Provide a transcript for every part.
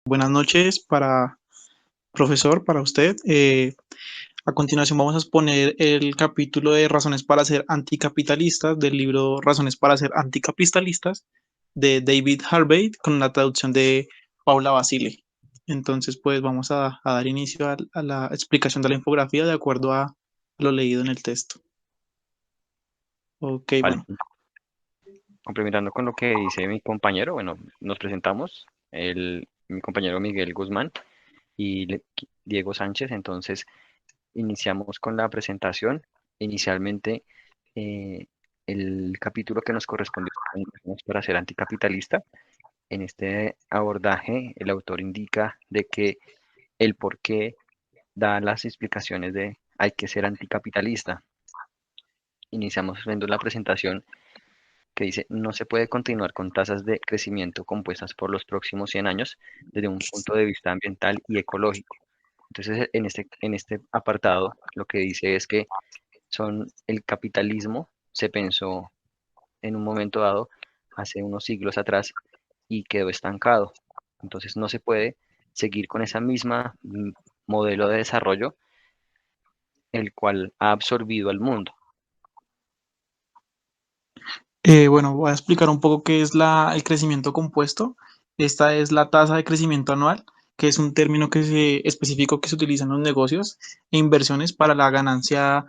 Buenas noches para profesor, para usted. A continuación vamos a exponer el capítulo de Razones para ser anticapitalistas del libro Razones para ser anticapitalistas de David Harvey con la traducción de Paula Basile. Entonces, pues vamos a dar inicio a la explicación de la infografía de acuerdo a lo leído en el texto. Ok, Vale, bueno. complementando con lo que dice mi compañero, bueno, nos presentamos, mi compañero Miguel Guzmán y Diego Sánchez, entonces iniciamos con la presentación. Inicialmente, eh, el capítulo que nos correspondió para ser anticapitalista. En este abordaje, el autor indica de que el por qué da las explicaciones de hay que ser anticapitalista. Iniciamos viendo la presentación que dice, no se puede continuar con tasas de crecimiento compuestas por los próximos 100 años desde un punto de vista ambiental y ecológico. Entonces, en este apartado, lo que dice es que el capitalismo se pensó en un momento dado, hace unos siglos atrás, y quedó estancado. Entonces, no se puede seguir con esa misma modelo de desarrollo, el cual ha absorbido al mundo. Bueno, voy a explicar un poco qué es el crecimiento compuesto. Esta es la tasa de crecimiento anual, que es un término específico que se utiliza en los negocios e inversiones para la ganancia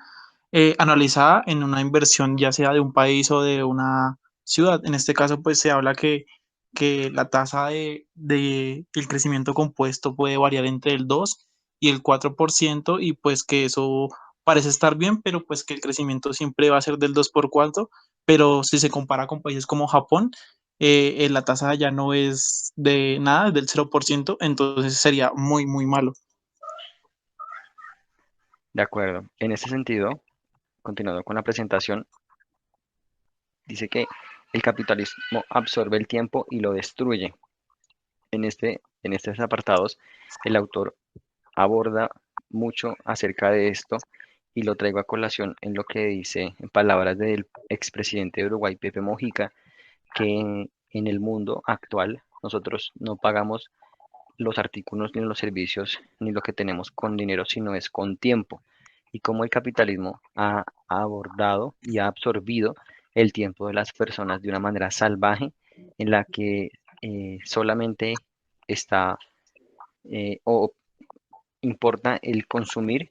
anualizada en una inversión, ya sea de un país o de una ciudad. En este caso, pues se habla que la tasa el crecimiento compuesto puede variar entre el 2 y el 4% y pues que eso parece estar bien, pero pues que el crecimiento siempre va a ser del 2 por 4, pero si se compara con países como Japón, la tasa ya no es de nada, es del 0%, entonces sería muy, muy malo. De acuerdo. En ese sentido, continuando con la presentación, dice que el capitalismo absorbe el tiempo y lo destruye. En estos apartados, el autor aborda mucho acerca de esto y lo traigo a colación en lo que dice, en palabras del expresidente de Uruguay, Pepe Mojica, que en el mundo actual nosotros no pagamos los artículos ni los servicios ni lo que tenemos con dinero, sino es con tiempo. Y cómo el capitalismo ha abordado y ha absorbido el tiempo de las personas de una manera salvaje, en la que solamente está o importa el consumir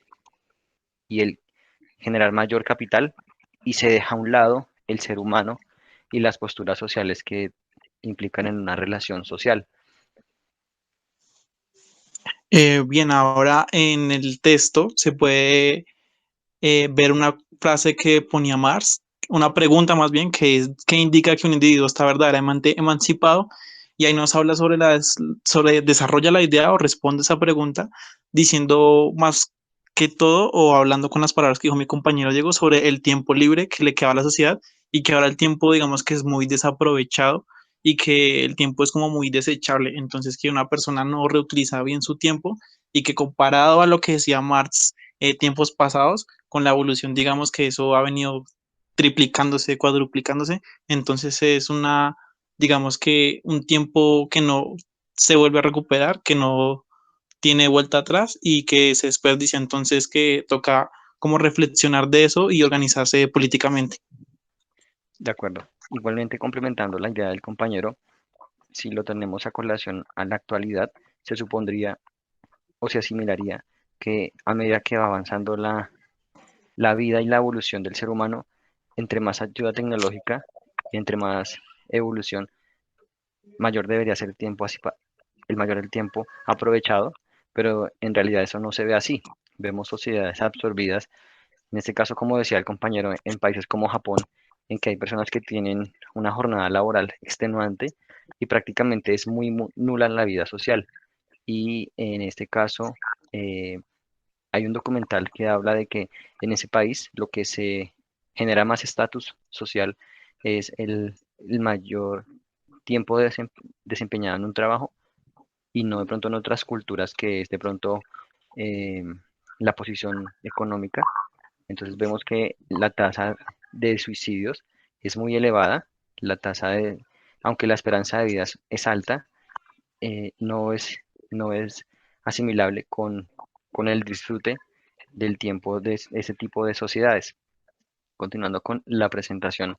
y el generar mayor capital, y se deja a un lado el ser humano y las posturas sociales que implican en una relación social. Bien, ahora en el texto se puede ver una frase que ponía Marx, una pregunta más bien, que indica que un individuo está verdaderamente emancipado, y ahí nos habla desarrolla la idea o responde esa pregunta diciendo más que todo o hablando con las palabras que dijo mi compañero Diego sobre el tiempo libre que le queda a la sociedad y que ahora el tiempo digamos que es muy desaprovechado y que el tiempo es como muy desechable, entonces que una persona no reutiliza bien su tiempo y que comparado a lo que decía Marx tiempos pasados, con la evolución, digamos que eso ha venido triplicándose, cuadruplicándose, entonces es digamos que un tiempo que no se vuelve a recuperar, que no tiene vuelta atrás y que se desperdicia, entonces que toca como reflexionar de eso y organizarse políticamente. De acuerdo. Igualmente complementando la idea del compañero, si lo tenemos a colación a la actualidad, se supondría o se asimilaría que a medida que va avanzando la vida y la evolución del ser humano, entre más ayuda tecnológica y entre más evolución, mayor debería ser el tiempo, el mayor el tiempo aprovechado, pero en realidad eso no se ve así. Vemos sociedades absorbidas, en este caso, como decía el compañero, en países como Japón, en que hay personas que tienen una jornada laboral extenuante y prácticamente es muy nula en la vida social. Y en este caso, eh, hay un documental que habla de que en ese país lo que se genera más estatus social es el mayor tiempo desempeñado en un trabajo, y no de pronto en otras culturas que es de pronto eh, la posición económica. Entonces vemos que la tasa de suicidios es muy elevada, la tasa de, aunque la esperanza de vida es alta, no es no es asimilable con el disfrute del tiempo de ese tipo de sociedades. Continuando con la presentación,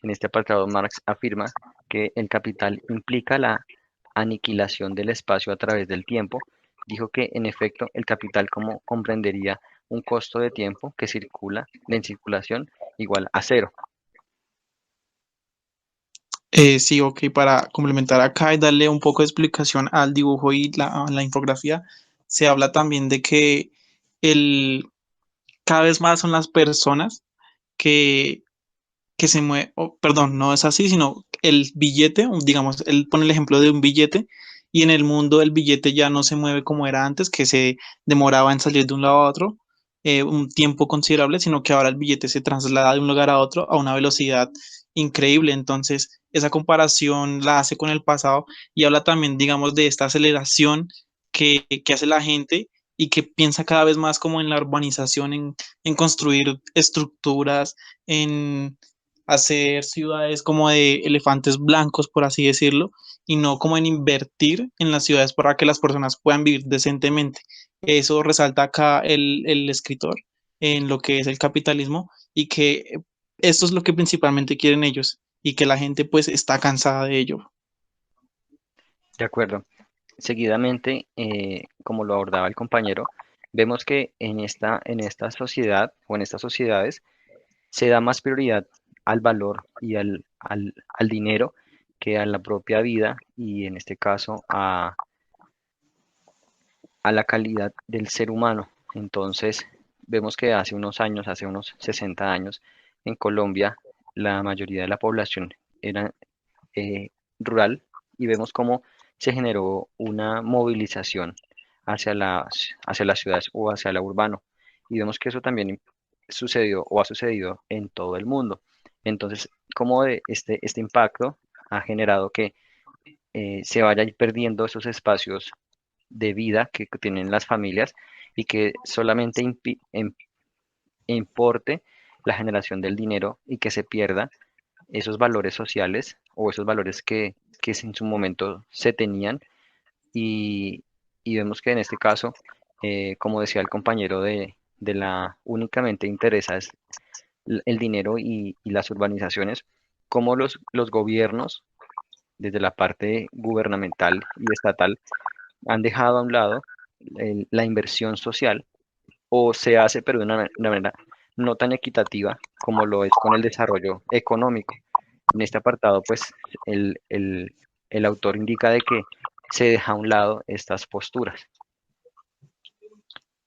en este apartado Marx afirma que el capital implica la aniquilación del espacio a través del tiempo. Dijo que en efecto el capital como comprendería un costo de tiempo que circula en circulación igual a cero. Sí, ok, para complementar acá y darle un poco de explicación al dibujo y la infografía, se habla también de que el, cada vez más son las personas que se mueve, perdón, no es así, sino el billete, digamos, él pone el ejemplo de un billete y en el mundo el billete ya no se mueve como era antes, que se demoraba en salir de un lado a otro un tiempo considerable, sino que ahora el billete se traslada de un lugar a otro a una velocidad increíble. Entonces, esa comparación la hace con el pasado y habla también, digamos, de esta aceleración que hace la gente y que piensa cada vez más como en la urbanización, en construir estructuras, en hacer ciudades como de elefantes blancos, por así decirlo, y no como en invertir en las ciudades para que las personas puedan vivir decentemente. Eso resalta acá el escritor en lo que es el capitalismo y que esto es lo que principalmente quieren ellos y que la gente pues está cansada de ello. De acuerdo. Seguidamente, como lo abordaba el compañero, vemos que en esta sociedad o en estas sociedades se da más prioridad al valor y al dinero que a la propia vida y en este caso a la calidad del ser humano. Entonces, vemos que hace unos años, hace unos 60 años, en Colombia, la mayoría de la población era eh, rural y vemos cómo se generó una movilización hacia las ciudades o hacia lo urbano. Y vemos que eso también sucedió o ha sucedido en todo el mundo. Entonces, cómo este impacto ha generado que se vaya perdiendo esos espacios de vida que tienen las familias y que solamente importe la generación del dinero y que se pierda esos valores sociales o esos valores que en su momento se tenían y, y vemos que en este caso, como decía el compañero de la únicamente interesa es el dinero y las urbanizaciones, como los gobiernos desde la parte gubernamental y estatal han dejado a un lado la inversión social o se hace pero de una manera no tan equitativa como lo es con el desarrollo económico. En este apartado, pues, el autor indica de que se deja a un lado estas posturas.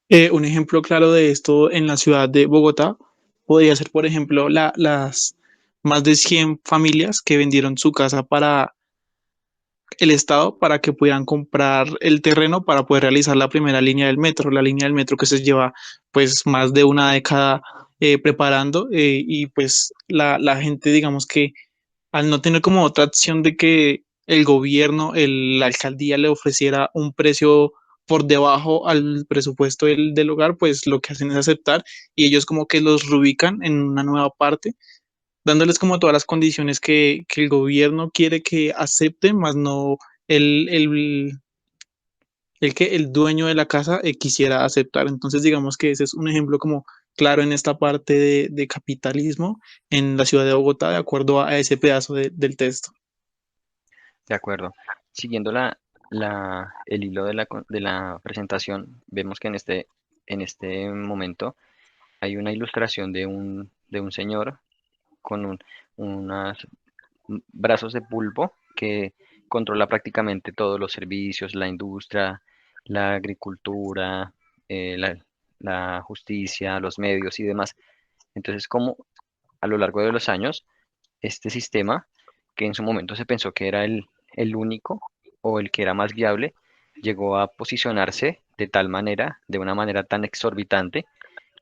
Un ejemplo claro de esto en la ciudad de Bogotá podría ser, por ejemplo, las más de 100 familias que vendieron su casa para el Estado para que pudieran comprar el terreno para poder realizar la primera línea del metro, la línea del metro que se lleva pues más de una década preparando y pues la gente digamos que al no tener como otra opción de que el gobierno, la alcaldía le ofreciera un precio por debajo al presupuesto del hogar, pues lo que hacen es aceptar y ellos como que los reubican en una nueva parte dándoles como todas las condiciones que el gobierno quiere que acepten, más no el, el, el que el dueño de la casa quisiera aceptar. Entonces, digamos que ese es un ejemplo como claro en esta parte de capitalismo en la ciudad de Bogotá, de acuerdo a ese pedazo del texto. De acuerdo. Siguiendo el hilo de la presentación, vemos que en este momento hay una ilustración de un señor con unos brazos de pulpo que controla prácticamente todos los servicios, la industria, la agricultura, eh, la, la justicia, los medios y demás. Entonces, como a lo largo de los años, este sistema, que en su momento se pensó que era el único o el que era más viable, llegó a posicionarse de tal manera, de una manera tan exorbitante,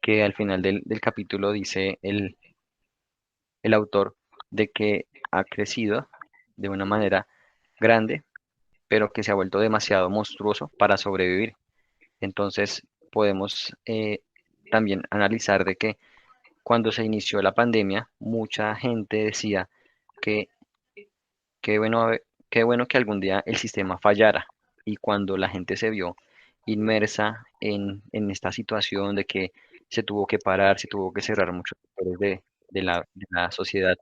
que al final del capítulo dice el autor de que ha crecido de una manera grande, pero que se ha vuelto demasiado monstruoso para sobrevivir. Entonces podemos también analizar de que cuando se inició la pandemia, mucha gente decía que qué bueno, qué bueno que algún día el sistema fallara, y cuando la gente se vio inmersa en esta situación de que se tuvo que parar, se tuvo que cerrar muchos sectores de la sociedad,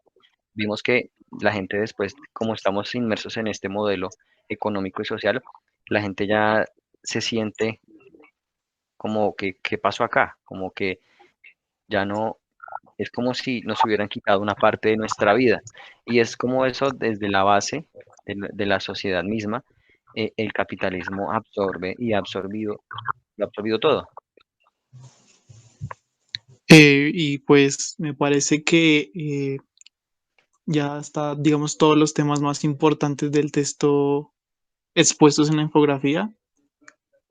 vimos que la gente después, como estamos inmersos en este modelo económico y social, la gente ya se siente como que, ¿qué pasó acá? Como que ya no, es como si nos hubieran quitado una parte de nuestra vida. Y es como eso desde la base de la sociedad misma, el capitalismo absorbe y ha absorbido todo. Y pues me parece que ya está, digamos, todos los temas más importantes del texto expuestos en la infografía.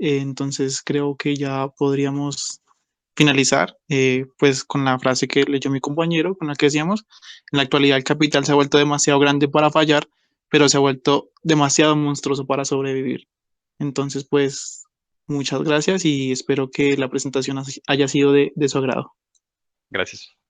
Entonces creo que ya podríamos finalizar pues con la frase que leyó mi compañero, con la que decíamos, en la actualidad el capital se ha vuelto demasiado grande para fallar, pero se ha vuelto demasiado monstruoso para sobrevivir. Entonces pues muchas gracias y espero que la presentación haya sido de su agrado. Gracias.